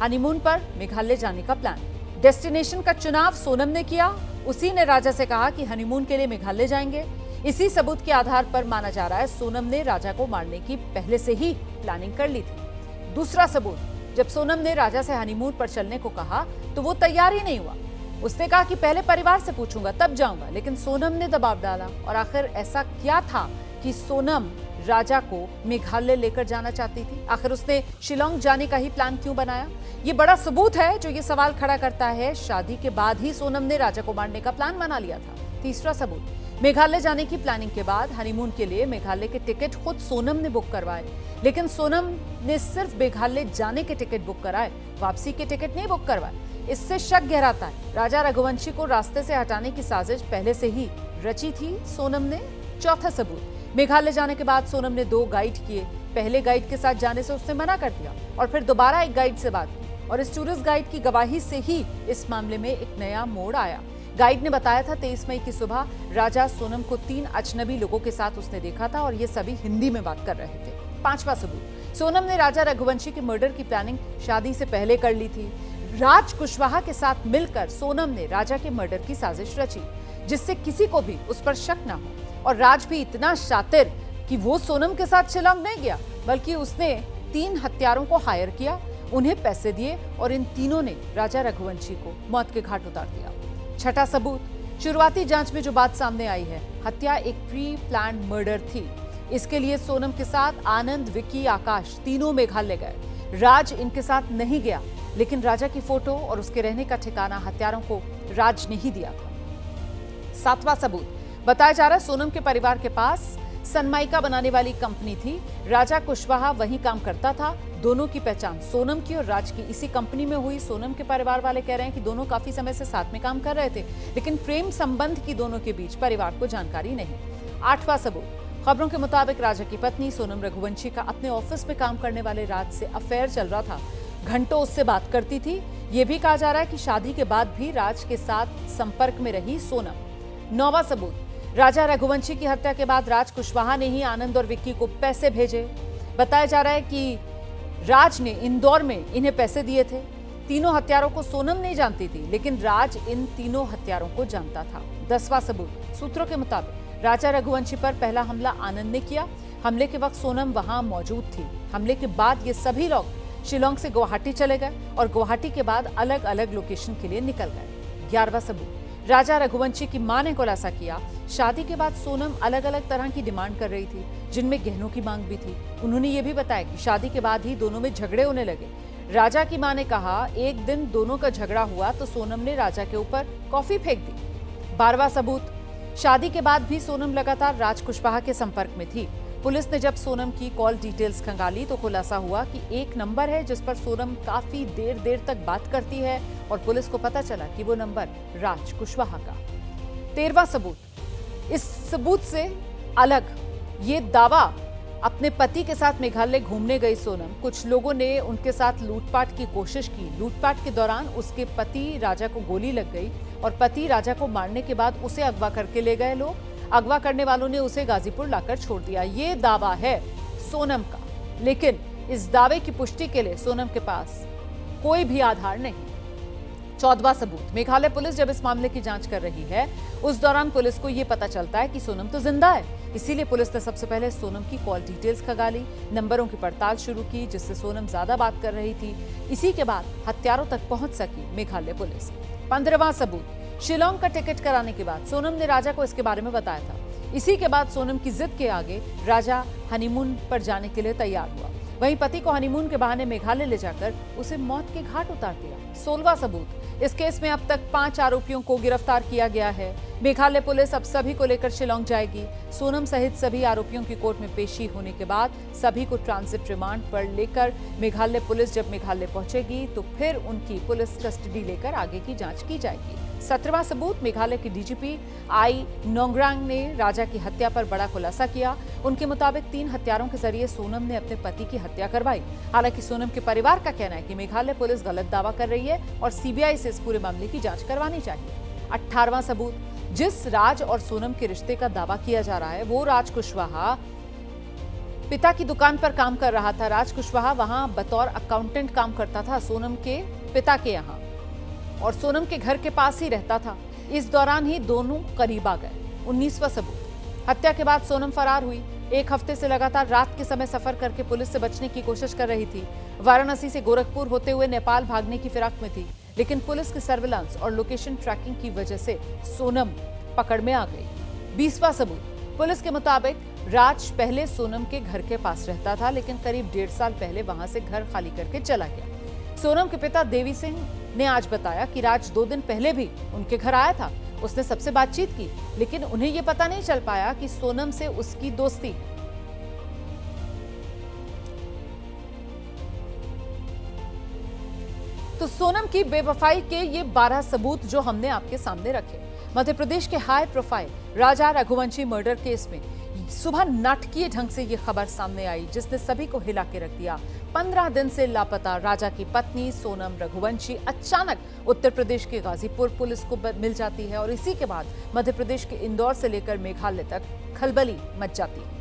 हनीमून पर मेघालय जाने का प्लान। डेस्टिनेशन का चुनाव सोनम ने किया, उसी ने राजा से कहा कि हनीमून के लिए मेघालय जाएंगे। इसी सबूत के आधार पर माना जा रहा है सोनम ने राजा को मारने की पहले से ही प्लानिंग कर ली थी। दूसरा सबूत, जब सोनम ने राजा से हनीमून पर चलने को कहा तो वो तैयार ही नहीं हुआ। उसने कहा कि पहले परिवार से पूछूंगा तब जाऊंगा, लेकिन सोनम ने दबाव डाला। और आखिर ऐसा क्या था कि सोनम राजा को मेघालय लेकर जाना चाहती थी? आखिर उसने शिलोंग जाने का ही प्लान क्यों बनाया? ये बड़ा सबूत है जो ये सवाल खड़ा करता है, शादी के बाद ही सोनम ने राजा को मारने का प्लान बना लिया था। तीसरा सबूत, मेघालय जाने की प्लानिंग के बाद हनीमून के लिए मेघालय के टिकट खुद सोनम ने बुक करवाए, लेकिन सोनम ने सिर्फ मेघालय जाने के टिकट बुक कराए, वापसी के टिकट नहीं बुक करवाए। इससे शक गहराता है राजा रघुवंशी को रास्ते से हटाने की साजिश पहले से ही रची थी सोनम ने। चौथा सबूत, मेघालय जाने के बाद सोनम ने 2 गाइड किए। पहले गाइड के साथ जाने से उसने मना कर दिया और फिर दोबारा एक गाइड से बात की, और इस टूरिस्ट गाइड की गवाही से ही इस मामले में एक नया मोड़ आया। गाइड ने बताया था 23 मई की सुबह राजा सोनम को 3 अजनबी लोगों के साथ उसने देखा था और ये सभी हिंदी में बात कर रहे थे। पांचवा सबूत, सोनम ने राजा रघुवंशी के मर्डर की प्लानिंग शादी से पहले कर ली थी। राज कुशवाहा के साथ मिलकर सोनम ने राजा के मर्डर की साजिश रची, जिससे किसी को भी उस पर शक न हो। और राज भी इतना शातिर कि वो सोनम के साथ शिलोंग नहीं गया, बल्कि उसने 3 हत्यारों को हायर किया, उन्हें पैसे दिए और इन तीनों ने राजा रघुवंशी को मौत के घाट उतार दिया। छठा सबूत, शुरुआती जांच में जो बात सामने आई है, हत्या एक प्री प्लान्ड मर्डर थी। इसके लिए सोनम के साथ आनंद, विक्की, आकाश तीनों मेघालय गए। राज इनके साथ नहीं गया, लेकिन राजा की फोटो और उसके रहने का ठिकाना हत्यारों को राज ने ही दिया था। सातवां सबूत, बताया जा रहा है सोनम के परिवार के पास सनमाइका बनाने वाली कंपनी थी। राजा कुशवाहा वहीं काम करता था। दोनों की पहचान सोनम की और राज की इसी कंपनी में हुई। सोनम के परिवार वाले कह रहे हैं कि दोनों काफी समय से साथ में काम कर रहे थे, लेकिन प्रेम संबंध की दोनों के बीच परिवार को जानकारी नहीं। आठवां सबूत, खबरों के मुताबिक राजा की पत्नी सोनम रघुवंशी का अपने ऑफिस में काम करने वाले राज से अफेयर चल रहा था। घंटों उससे बात करती थी। यह भी कहा जा रहा है कि शादी के बाद भी राज के साथ संपर्क में रही सोनम। नौवां सबूत, राजा रघुवंशी की हत्या के बाद राज कुशवाहा ने ही आनंद और विक्की को पैसे भेजे। बताया जा रहा है कि राज ने इंदौर में इन्हें पैसे दिए थे। तीनों हत्यारों को सोनम नहीं जानती थी, लेकिन राज इन तीनों हत्यारों को जानता था। 10वां सबूत, सूत्रों के मुताबिक राजा रघुवंशी पर पहला हमला आनंद ने किया। हमले के वक्त सोनम वहां मौजूद थी। हमले के बाद ये सभी लोग शिलोंग से गुवाहाटी चले गए और गुवाहाटी के बाद अलग अलग लोकेशन के लिए निकल गए। 11वां सबूत, राजा रघुवंशी की मां ने खुलासा किया, शादी के बाद सोनम अलग अलग तरह की डिमांड कर रही थी, जिनमें गहनों की मांग भी थी। उन्होंने ये भी बताया कि शादी के बाद ही दोनों में झगड़े होने लगे। राजा की मां ने कहा, एक दिन दोनों का झगड़ा हुआ तो सोनम ने राजा के ऊपर कॉफी फेंक दी। 12वां सबूत, शादी के बाद भी सोनम लगातार राज कुशवाहा के संपर्क में थी। पुलिस ने जब सोनम की कॉल डिटेल्स खंगाली तो खुलासा हुआ कि एक नंबर है जिस पर सोनम काफी देर तक बात करती है और पुलिस को पता चला कि वो नंबर राज कुशवाहा का। 13वां सबूत, इस सबूत से अलग ये दावा, अपने पति के साथ मेघालय घूमने गई सोनम, कुछ लोगों ने उनके साथ लूटपाट की कोशिश की। लूटपाट के दौरान उसके पति राजा को गोली लग गई और पति राजा को मारने के बाद उसे अगवा करके ले गए लोग। अगवा करने वालों ने उसे गाजीपुर लाकर छोड़ दिया। ये दावा है सोनम का, लेकिन इस दावे की पुष्टि के लिए सोनम के पास कोई भी आधार नहीं। 14वां सबूत, मेघालय पुलिस जब इस मामले की जांच कर रही है, उस दौरान पुलिस को यह पता चलता है कि सोनम तो जिंदा है। इसीलिए पुलिस ने सबसे पहले सोनम की कॉल डिटेल्स खंगाली, नंबरों की पड़ताल शुरू की जिससे सोनम ज्यादा बात कर रही थी। इसी के बाद हत्यारों तक पहुंच सकी मेघालय पुलिस। 15वां सबूत, शिलोंग का टिकट कराने के बाद सोनम ने राजा को इसके बारे में बताया था। इसी के बाद सोनम की जिद के आगे राजा हनीमून पर जाने के लिए तैयार हुआ। वहीं पति को हनीमून के बहाने मेघालय ले जाकर उसे मौत के घाट उतार दिया। 16वां सबूत, इस केस में अब तक 5 आरोपियों को गिरफ्तार किया गया है। मेघालय पुलिस अब सभी को लेकर शिलोंग जाएगी। सोनम सहित सभी आरोपियों की कोर्ट में पेशी होने के बाद सभी को ट्रांजिट रिमांड पर लेकर मेघालय पुलिस जब मेघालय पहुंचेगी तो फिर उनकी पुलिस कस्टडी लेकर आगे की जांच की जाएगी। 17वां सबूत, मेघालय के डीजीपी आई नोंगरांग ने राजा की हत्या पर बड़ा खुलासा किया। उनके मुताबिक 3 हत्यारों के जरिए सोनम ने अपने पति की हत्या करवाई। हालांकि सोनम के परिवार का कहना है कि मेघालय पुलिस गलत दावा कर रही है और सीबीआई से इस पूरे मामले की जांच करवानी चाहिए। 18वां सबूत, जिस राज और सोनम के रिश्ते का दावा किया जा रहा है वो राज कुशवाहा पिता की दुकान पर काम कर रहा था। राज कुशवाहा वहां बतौर अकाउंटेंट काम करता था सोनम के पिता के यहाँ, और सोनम के घर के पास ही रहता था। इस दौरान ही दोनों करीब आ गए। 19वां सबूत, हत्या के बाद सोनम फरार हुई। एक हफ्ते से लगातार रात के समय सफर करके पुलिस से बचने की कोशिश कर रही थी। वाराणसी से गोरखपुर होते हुए नेपाल भागने की फिराक में थी, लेकिन पुलिस की सर्विलांस और लोकेशन ट्रैकिंग की वजह से सोनम पकड़ में आ गई। 20वां सबूत, पुलिस के मुताबिक राज पहले सोनम के घर के पास रहता था, लेकिन करीब 1.5 साल पहले वहां से घर खाली करके चला गया। सोनम के पिता देवी सिंह ने आज बताया कि राज 2 दिन पहले भी उनके घर आया था। उसने सबसे बातचीत की, लेकिन उन्हें यह पता नहीं चल पाया कि सोनम से उसकी दोस्ती है। तो सोनम की बेवफाई के ये 12 सबूत जो हमने आपके सामने रखे। मध्य प्रदेश के हाई प्रोफाइल राजा रघुवंशी मर्डर केस में सुबह नाटकीय ढंग से ये खबर सामने आई, जिसने सभी को हिला के रख दिया। 15 दिन से लापता राजा की पत्नी सोनम रघुवंशी अचानक उत्तर प्रदेश के गाजीपुर पुलिस को मिल जाती है, और इसी के बाद मध्य प्रदेश के इंदौर से लेकर मेघालय तक खलबली मच जाती है।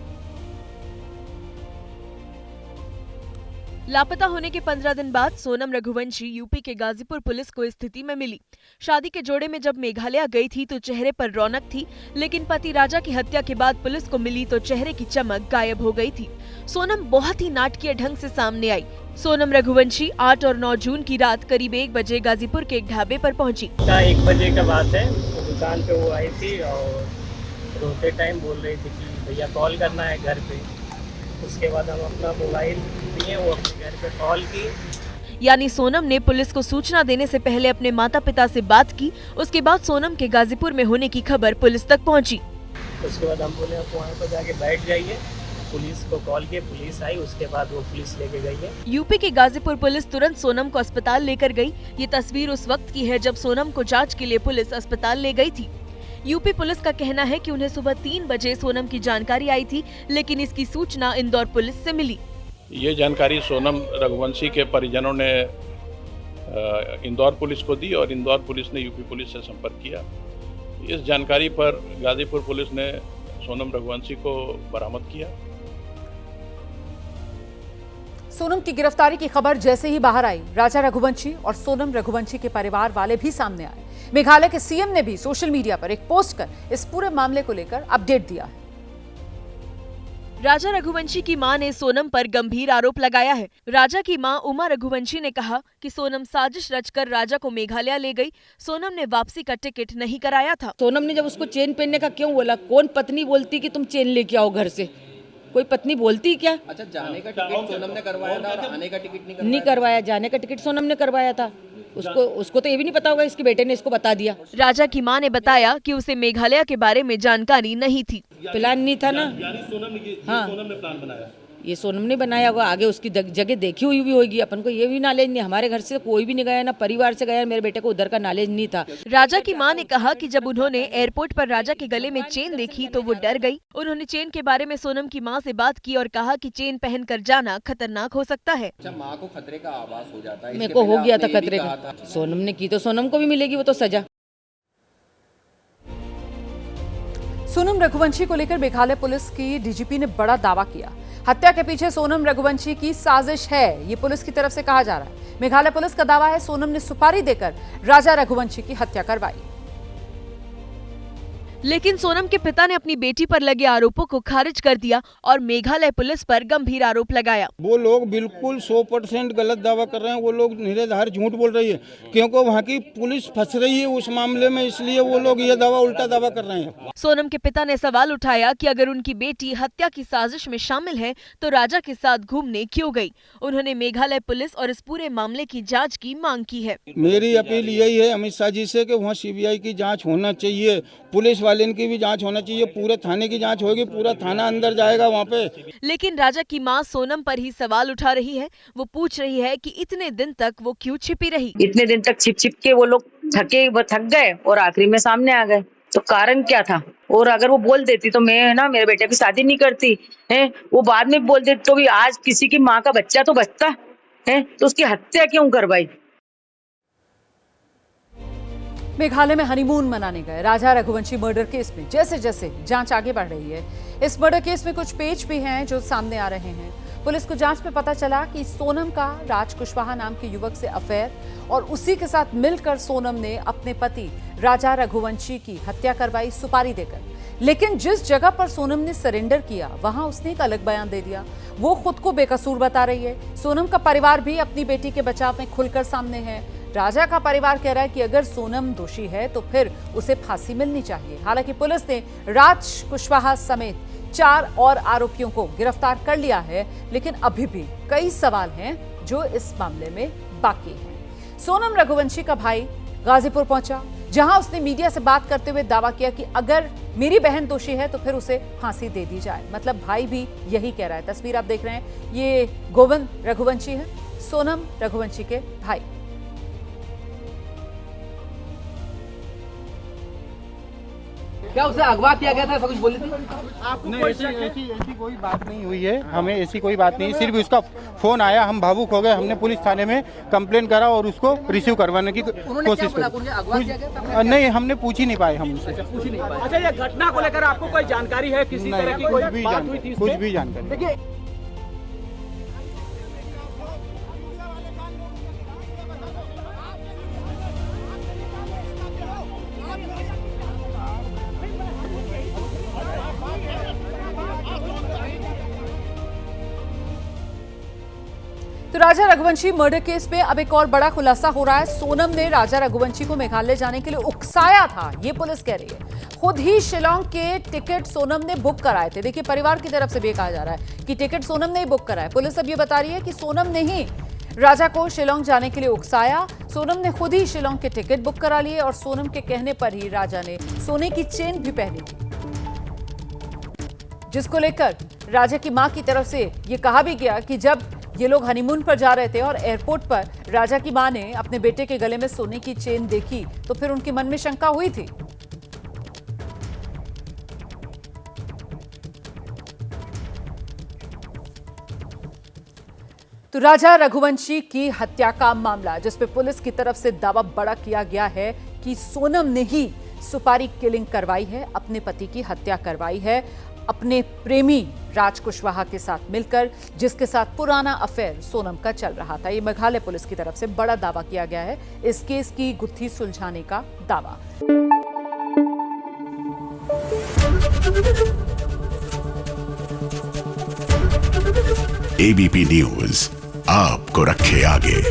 लापता होने के 15 दिन बाद सोनम रघुवंशी यूपी के गाजीपुर पुलिस को स्थिति में मिली। शादी के जोड़े में जब मेघालय गई थी तो चेहरे पर रौनक थी, लेकिन पति राजा की हत्या के बाद पुलिस को मिली तो चेहरे की चमक गायब हो गई थी। सोनम बहुत ही नाटकीय ढंग से सामने आई। सोनम रघुवंशी 8 और 9 जून की रात करीब 1 बजे गाजीपुर के एक ढाबे पर पहुंची। 1 बजे का बात है, दुकान पे वो आई थी और रोते टाइम बोल रही थी कि भैया कॉल करना है घर पे। उसके बाद हम अपना मोबाइल दिए, वो अपने घर पे कॉल की। यानी सोनम ने पुलिस को सूचना देने से पहले अपने माता पिता से बात की। उसके बाद सोनम के गाजीपुर में होने की खबर पुलिस तक पहुंची। उसके बाद हम बोले आप वहाँ पर जाके बैठ जाइए, पुलिस को कॉल किए, पुलिस आई, उसके बाद वो पुलिस लेके गई है। यूपी की गाजीपुर पुलिस तुरंत सोनम को अस्पताल लेकर गई। ये तस्वीर उस वक्त की है जब सोनम को जाँच के लिए पुलिस अस्पताल ले गई थी। यूपी पुलिस का कहना है कि उन्हें सुबह 3 बजे सोनम की जानकारी आई थी, लेकिन इसकी सूचना इंदौर पुलिस से मिली। ये जानकारी सोनम रघुवंशी के परिजनों ने इंदौर पुलिस को दी और इंदौर पुलिस ने यूपी पुलिस से संपर्क किया। इस जानकारी पर गाजीपुर पुलिस ने सोनम रघुवंशी को बरामद किया। सोनम की गिरफ्तारी की खबर जैसे ही बाहर आई, राजा रघुवंशी और सोनम रघुवंशी के परिवार वाले भी सामने आए। मेघालय के सीएम ने भी सोशल मीडिया पर एक पोस्ट कर इस पूरे मामले को लेकर अपडेट दिया है। राजा रघुवंशी की मां ने सोनम पर गंभीर आरोप लगाया है। राजा की मां उमा रघुवंशी ने कहा कि सोनम साजिश रचकर राजा को मेघालय ले गई। सोनम ने वापसी का टिकट नहीं कराया था। सोनम ने जब उसको चेन पहनने का क्यों बोला? कौन पत्नी बोलती कि तुम चेन लेके आओ घर से? कोई पत्नी बोलती क्या? अच्छा, जाने का टिकट सोनम ने करवाया था और आने का टिकट नहीं करवाया। जाने का टिकट सोनम ने करवाया था। उसको तो ये भी नहीं पता होगा, इसके बेटे ने इसको बता दिया। राजा की मां ने बताया कि उसे मेघालय के बारे में जानकारी नहीं थी। प्लान नहीं था ना। हाँ, सोनम ने प्लान बनाया। ये सोनम ने बनाया होगा, आगे उसकी जगह देखी हुई भी होगी। अपन को ये भी नॉलेज नहीं। हमारे घर से कोई भी नहीं गया, ना परिवार से गया। मेरे बेटे को उधर का नॉलेज नहीं था। राजा की मां ने कहा कि जब उन्होंने एयरपोर्ट पर राजा के गले में चेन देखी तो वो डर गई। उन्होंने चेन के बारे में सोनम की मां से बात की और कहा कि चेन पहनकर जाना खतरनाक हो सकता है। अच्छा, मां को खतरे का आभास हो जाता है। मेरे को हो गया था खतरे का। सोनम ने की तो सोनम को भी मिलेगी वो तो सजा। सोनम रघुवंशी को लेकर मेघालय पुलिस की डीजीपी ने बड़ा दावा किया। हत्या के पीछे सोनम रघुवंशी की साजिश है, ये पुलिस की तरफ से कहा जा रहा है। मेघालय पुलिस का दावा है सोनम ने सुपारी देकर राजा रघुवंशी की हत्या करवाई। लेकिन सोनम के पिता ने अपनी बेटी पर लगे आरोपों को खारिज कर दिया और मेघालय पुलिस पर गंभीर आरोप लगाया। वो लोग बिल्कुल 100% गलत दावा कर रहे हैं। वो लोग निराधार झूठ बोल रही है, क्योंकि वहाँ की पुलिस फंस रही है उस मामले में, इसलिए वो लोग ये दावा उल्टा दावा कर रहे हैं। सोनम के पिता ने सवाल उठाया कि अगर उनकी बेटी हत्या की साजिश में शामिल है तो राजा के साथ घूमने क्यों गई। उन्होंने मेघालय पुलिस और इस पूरे मामले की जाँच की मांग की है। मेरी अपील यही है अमित शाह जी से कि वहाँ CBI की जाँच होना चाहिए, पुलिस वाले की भी जांच होना चाहिए, पूरे थाने की जांच होगी, पूरा थाना अंदर जाएगा वहाँ पे। लेकिन राजा की मां सोनम पर ही सवाल उठा रही है। वो पूछ रही है कि इतने दिन तक वो क्यों छिपी रही। इतने दिन तक छिप के वो लोग थक गए और आखिरी में सामने आ गए, तो कारण क्या था? और अगर वो बोल देती तो मैं मेरे बेटे की शादी नहीं करती है। वो बाद में बोल देती तो भी आज किसी की माँ का बच्चा तो बचता है, तो उसकी हत्या क्यों करवाई? मेघालय में हनीमून मनाने गए राजा रघुवंशी मर्डर केस में जैसे जैसे जांच आगे बढ़ रही है, इस मर्डर केस में कुछ पेच भी हैं जो सामने आ रहे हैं। पुलिस को जांच में पता चला कि सोनम का राज कुशवाहा नाम के युवक से अफेयर और उसी के साथ मिलकर सोनम ने अपने पति राजा रघुवंशी की हत्या करवाई सुपारी देकर। लेकिन जिस जगह पर सोनम ने सरेंडर किया वहां उसने एक अलग बयान दे दिया। वो खुद को बेकसूर बता रही है। सोनम का परिवार भी अपनी बेटी के बचाव में खुलकर सामने है। राजा का परिवार कह रहा है कि अगर सोनम दोषी है तो फिर उसे फांसी मिलनी चाहिए। हालांकि पुलिस ने राज कुशवाहा समेत 4 और आरोपियों को गिरफ्तार कर लिया है, लेकिन अभी भी कई सवाल हैं जो इस मामले में बाकी हैं। सोनम रघुवंशी का भाई गाजीपुर पहुंचा, जहां उसने मीडिया से बात करते हुए दावा किया कि अगर मेरी बहन दोषी है तो फिर उसे फांसी दे दी जाए। मतलब भाई भी यही कह रहा है। तस्वीर आप देख रहे हैं, ये गोविंद रघुवंशी है, सोनम रघुवंशी के भाई। क्या उसे अगवा किया गया था, ऐसा कुछ बोली थी? नहीं, ऐसी कोई बात नहीं हुई है। हमें ऐसी कोई बात नहीं, सिर्फ उसका फोन आया, हम भावुक हो गए, हमने पुलिस थाने में कंप्लेंट करा और उसको रिसीव करवाने की कोशिश की। नहीं, हमने पूछ ही नहीं पाए हम उनसे। अच्छा, ये घटना को लेकर आपको कोई जानकारी है? किसी तरह की कोई बात हुई थी? कुछ भी जानकारी। देखिए, तो राजा रघुवंशी मर्डर केस में अब एक और बड़ा खुलासा हो रहा है। सोनम ने राजा रघुवंशी को मेघालय जाने के लिए उकसाया था, ये पुलिस कह रही है। खुद ही शिलोंग के टिकट सोनम ने बुक कराए थे। देखिए, परिवार की तरफ से भी कहा जा रहा है कि टिकट सोनम ने ही बुक कराए। पुलिस अब ये बता रही है कि सोनम ने ही राजा को शिलोंग जाने के लिए उकसाया। सोनम ने खुद ही शिलोंग के टिकट बुक करा लिए और सोनम के कहने पर ही राजा ने सोने की चेन भी पहनी थी, जिसको लेकर राजा की मां की तरफ से ये कहा भी गया कि जब ये लोग हनीमून पर जा रहे थे और एयरपोर्ट पर राजा की मां ने अपने बेटे के गले में सोने की चेन देखी तो फिर उनके मन में शंका हुई थी। तो राजा रघुवंशी की हत्या का मामला, जिसपे पुलिस की तरफ से दावा बड़ा किया गया है कि सोनम ने ही सुपारी किलिंग करवाई है, अपने पति की हत्या करवाई है अपने प्रेमी राज कुशवाहा के साथ मिलकर, जिसके साथ पुराना अफेयर सोनम का चल रहा था। ये मेघालय पुलिस की तरफ से बड़ा दावा किया गया है, इस केस की गुत्थी सुलझाने का दावा। एबीपी न्यूज आपको रखे आगे।